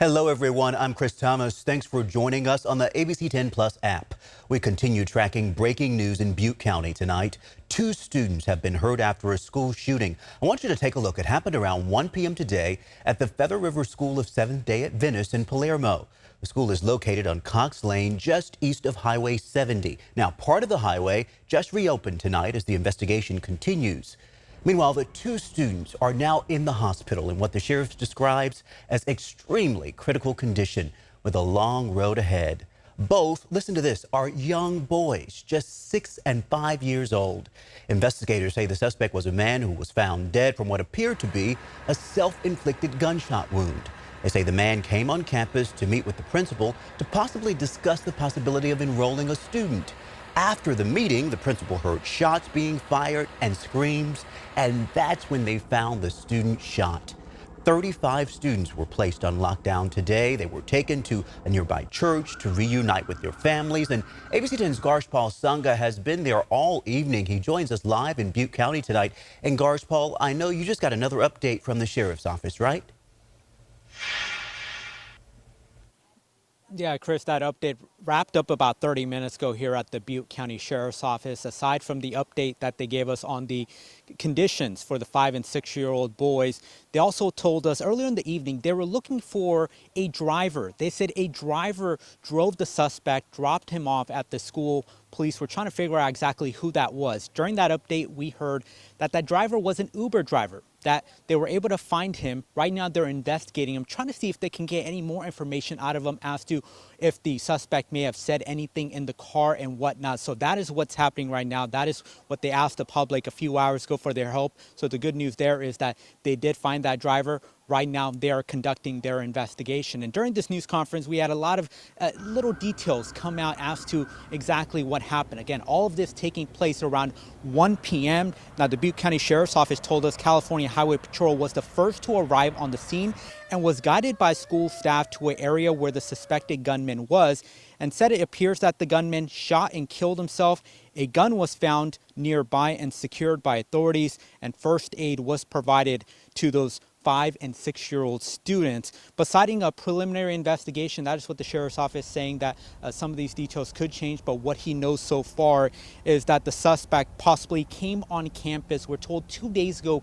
Hello everyone, I'm Chris Thomas. Thanks for joining us on the ABC 10 Plus app. We continue tracking breaking news in Butte County tonight. 2 students have been hurt after a school shooting. I want you to take a look. It happened around 1 p.m. today at the Feather River School of Seventh-day Adventists in Palermo. The school is located on Cox Lane, just east of Highway 70. Now, part of the highway just reopened tonight as the investigation continues. Meanwhile, the 2 students are now in the hospital in what the sheriff describes as extremely critical condition with a long road ahead. Both, listen to this, are young boys, just 6 and 5 years old. Investigators say the suspect was a man who was found dead from what appeared to be a self-inflicted gunshot wound. They say the man came on campus to meet with the principal to possibly discuss the possibility of enrolling a student. After the meeting, the principal heard shots being fired and screams, and that's when they found the student shot. 35 students were placed on lockdown today. They were taken to a nearby church to reunite with their families. And ABC 10's Garshpal Sangha has been there all evening. He joins us live in Butte County tonight. And Garshpal, I know you just got another update from the sheriff's office, right? Yeah, Chris, that update wrapped up about 30 minutes ago here at the Butte County Sheriff's Office. Aside from the update that they gave us on the conditions for the 5 and 6-year-old boys, they also told us earlier in the evening they were looking for a driver. They said a driver drove the suspect, dropped him off at the school. Police were trying to figure out exactly who that was. During that update, we heard that that driver was an Uber driver, that they were able to find him. Right now, they're investigating him, trying to see if they can get any more information out of him as to if the suspect may have said anything in the car and whatnot. So that is what's happening right now. That is what they asked the public a few hours ago for their help. So the good news there is that they did find that driver. Right now, they are conducting their investigation. And during this news conference, we had a lot of little details come out as to exactly what happened. Again, all of this taking place around 1 p.m. Now, the Butte County Sheriff's Office told us California Highway Patrol was the first to arrive on the scene and was guided by school staff to an area where the suspected gunman was, and said it appears that the gunman shot and killed himself. A gun was found nearby and secured by authorities, and first aid was provided to those 5 and 6-year-old students. But citing a preliminary investigation, that is what the sheriff's office is saying, that some of these details could change. But what he knows so far is that the suspect possibly came on campus. We're told 2 days ago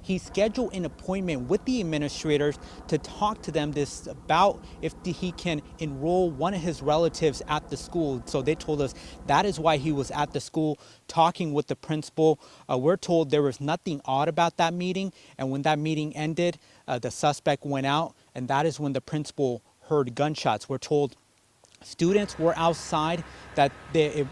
he scheduled an appointment with the administrators to talk to them this about if he can enroll one of his relatives at the school. So they told us that is why he was at the school talking with the principal. We're told there was nothing odd about that meeting. And when that meeting ended, the suspect went out, and that is when the principal heard gunshots. We're told students were outside, that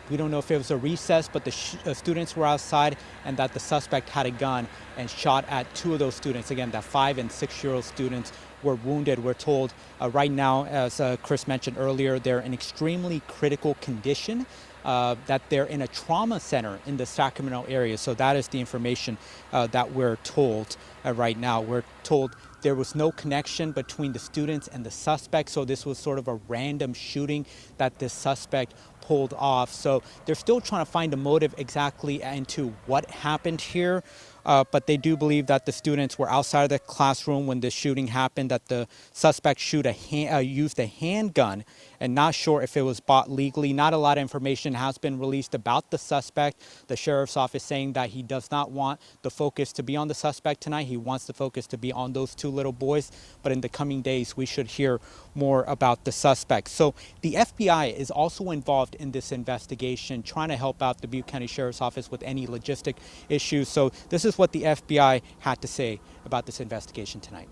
we don't know if it was a recess, but the students were outside, and that the suspect had a gun and shot at 2 of those students. Again, that 5 and 6-year-old students were wounded. We're told right now, as Chris mentioned earlier, they're in extremely critical condition, that they're in a trauma center in the Sacramento area. So that is the information that we're told right now. We're told there was no connection between the students and the suspect, so this was sort of a random shooting that this suspect pulled off. So they're still trying to find a motive exactly into what happened here. But they do believe that the students were outside of the classroom when the shooting happened, that the suspect used a handgun, and not sure if it was bought legally. Not a lot of information has been released about the suspect. The sheriff's office saying that he does not want the focus to be on the suspect tonight. He wants the focus to be on those 2 little boys. But in the coming days, we should hear more about the suspect. So the FBI is also involved in this investigation, trying to help out the Butte County Sheriff's Office with any logistic issues. So this is what the FBI had to say about this investigation tonight.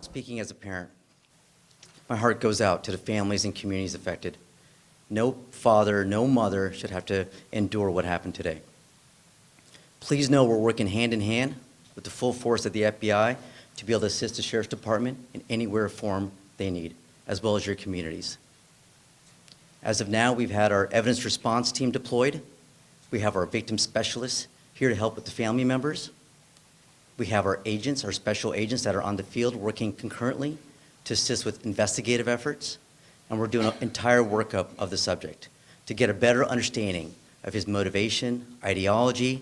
Speaking as a parent, my heart goes out to the families and communities affected. No father, no mother should have to endure what happened today. Please know we're working hand in hand with the full force of the FBI to be able to assist the Sheriff's Department in any way or form they need, as well as your communities. As of now, we've had our evidence response team deployed. We have our victim specialists here to help with the family members. We have our agents, our special agents that are on the field working concurrently to assist with investigative efforts. And we're doing an entire workup of the subject to get a better understanding of his motivation, ideology,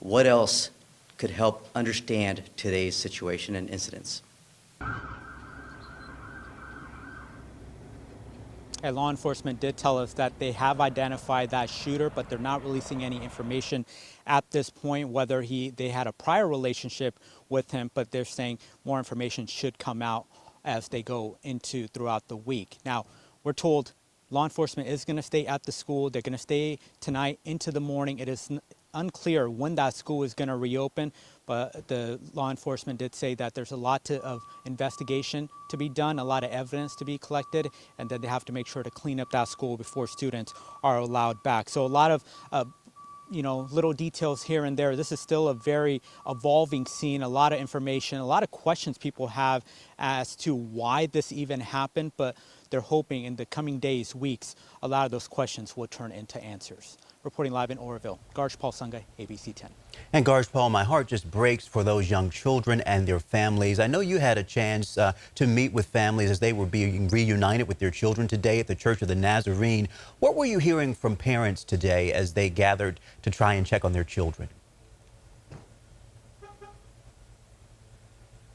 what else could help understand today's situation and incidents. And law enforcement did tell us that they have identified that shooter, but they're not releasing any information at this point whether they had a prior relationship with him, but they're saying more information should come out as they go into throughout the week. Now, we're told law enforcement is going to stay at the school. They're going to stay tonight into the morning. It is unclear when that school is going to reopen, but the law enforcement did say that there's a lot of investigation to be done, a lot of evidence to be collected, and that they have to make sure to clean up that school before students are allowed back. So a lot of little details here and there. This is still a very evolving scene, a lot of information, a lot of questions people have as to why this even happened, but they're hoping in the coming days, weeks, a lot of those questions will turn into answers. Reporting live in Oroville, Garsh Paul Sangay, ABC 10. And Garsh Paul, my heart just breaks for those young children and their families. I know you had a chance to meet with families as they were being reunited with their children today at the Church of the Nazarene. What were you hearing from parents today as they gathered to try and check on their children?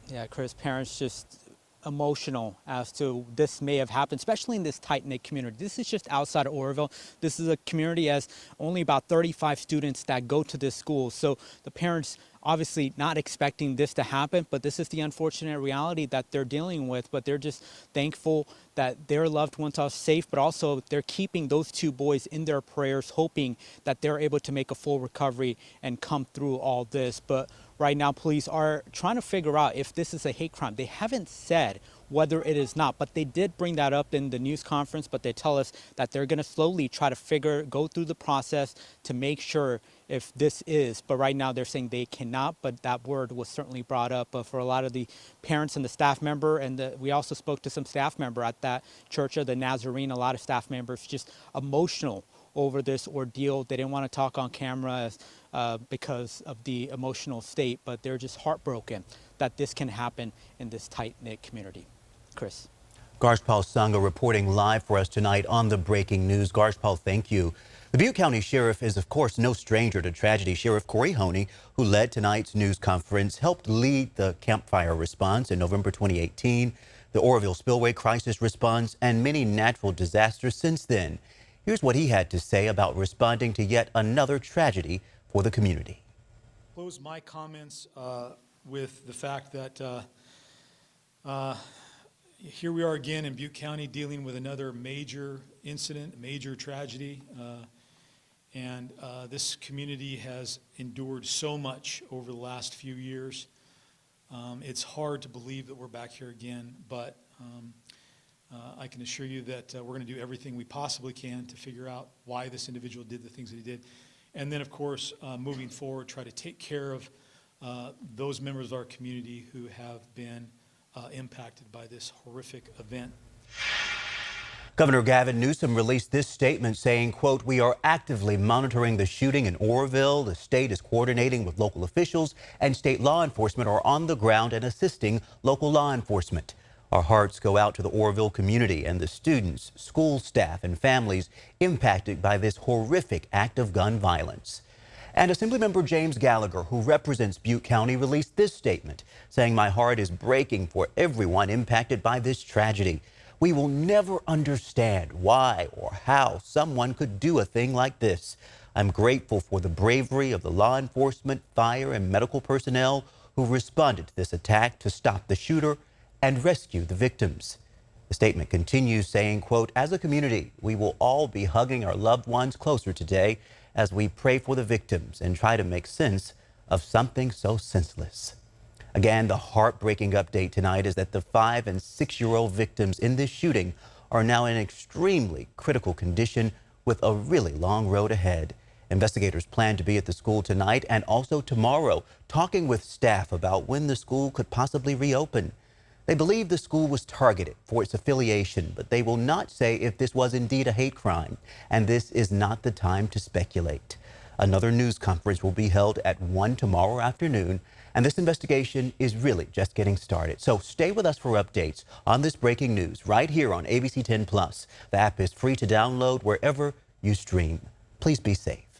Yeah, Chris, parents just emotional as to this may have happened, especially in this tight-knit community. This is just outside of Oroville. This is a community as only about 35 students that go to this school. So the parents obviously not expecting this to happen, but this is the unfortunate reality that they're dealing with. But they're just thankful that their loved ones are safe, but also they're keeping those two boys in their prayers, hoping that they're able to make a full recovery and come through all this. But right now, police are trying to figure out if this is a hate crime. They haven't said whether it is not, but they did bring that up in the news conference, but they tell us that they're going to slowly try to go through the process to make sure if this is. But right now they're saying they cannot, but that word was certainly brought up for a lot of the parents and the staff member. And we also spoke to some staff member at that Church of the Nazarene. A lot of staff members just emotional over this ordeal. They didn't want to talk on camera because of the emotional state, but they're just heartbroken that this can happen in this tight-knit community. Chris. Garsh Paul Sanga reporting live for us tonight on the breaking news. Garsh Paul, thank you. The Butte County Sheriff is, of course, no stranger to tragedy. Sheriff Kory, who led tonight's news conference, helped lead the campfire response in November 2018, the Oroville spillway crisis response, and many natural disasters since then. Here's what he had to say about responding to yet another tragedy for the community. Close my comments with the fact that here we are again in Butte County dealing with another major incident, major tragedy. This community has endured so much over the last few years. It's hard to believe that we're back here again, but I can assure you that we're going to do everything we possibly can to figure out why this individual did the things that he did. And then, of course, moving forward, try to take care of those members of our community who have been impacted by this horrific event. Governor Gavin Newsom released this statement saying, quote, "We are actively monitoring the shooting in Oroville. The state is coordinating with local officials, and state law enforcement are on the ground and assisting local law enforcement. Our hearts go out to the Oroville community and the students, school staff, and families impacted by this horrific act of gun violence." And Assemblymember James Gallagher, who represents Butte County, released this statement saying, "My heart is breaking for everyone impacted by this tragedy. We will never understand why or how someone could do a thing like this. I'm grateful for the bravery of the law enforcement, fire, and medical personnel who responded to this attack to stop the shooter and rescue the victims." The statement continues saying, quote, "As a community, we will all be hugging our loved ones closer today as we pray for the victims and try to make sense of something so senseless." Again, the heartbreaking update tonight is that the 5- and 6-year-old victims in this shooting are now in extremely critical condition with a really long road ahead. Investigators plan to be at the school tonight and also tomorrow, talking with staff about when the school could possibly reopen. They believe the school was targeted for its affiliation, but they will not say if this was indeed a hate crime, and this is not the time to speculate. Another news conference will be held at 1 tomorrow afternoon, and this investigation is really just getting started. So stay with us for updates on this breaking news right here on ABC 10 Plus. The app is free to download wherever you stream. Please be safe.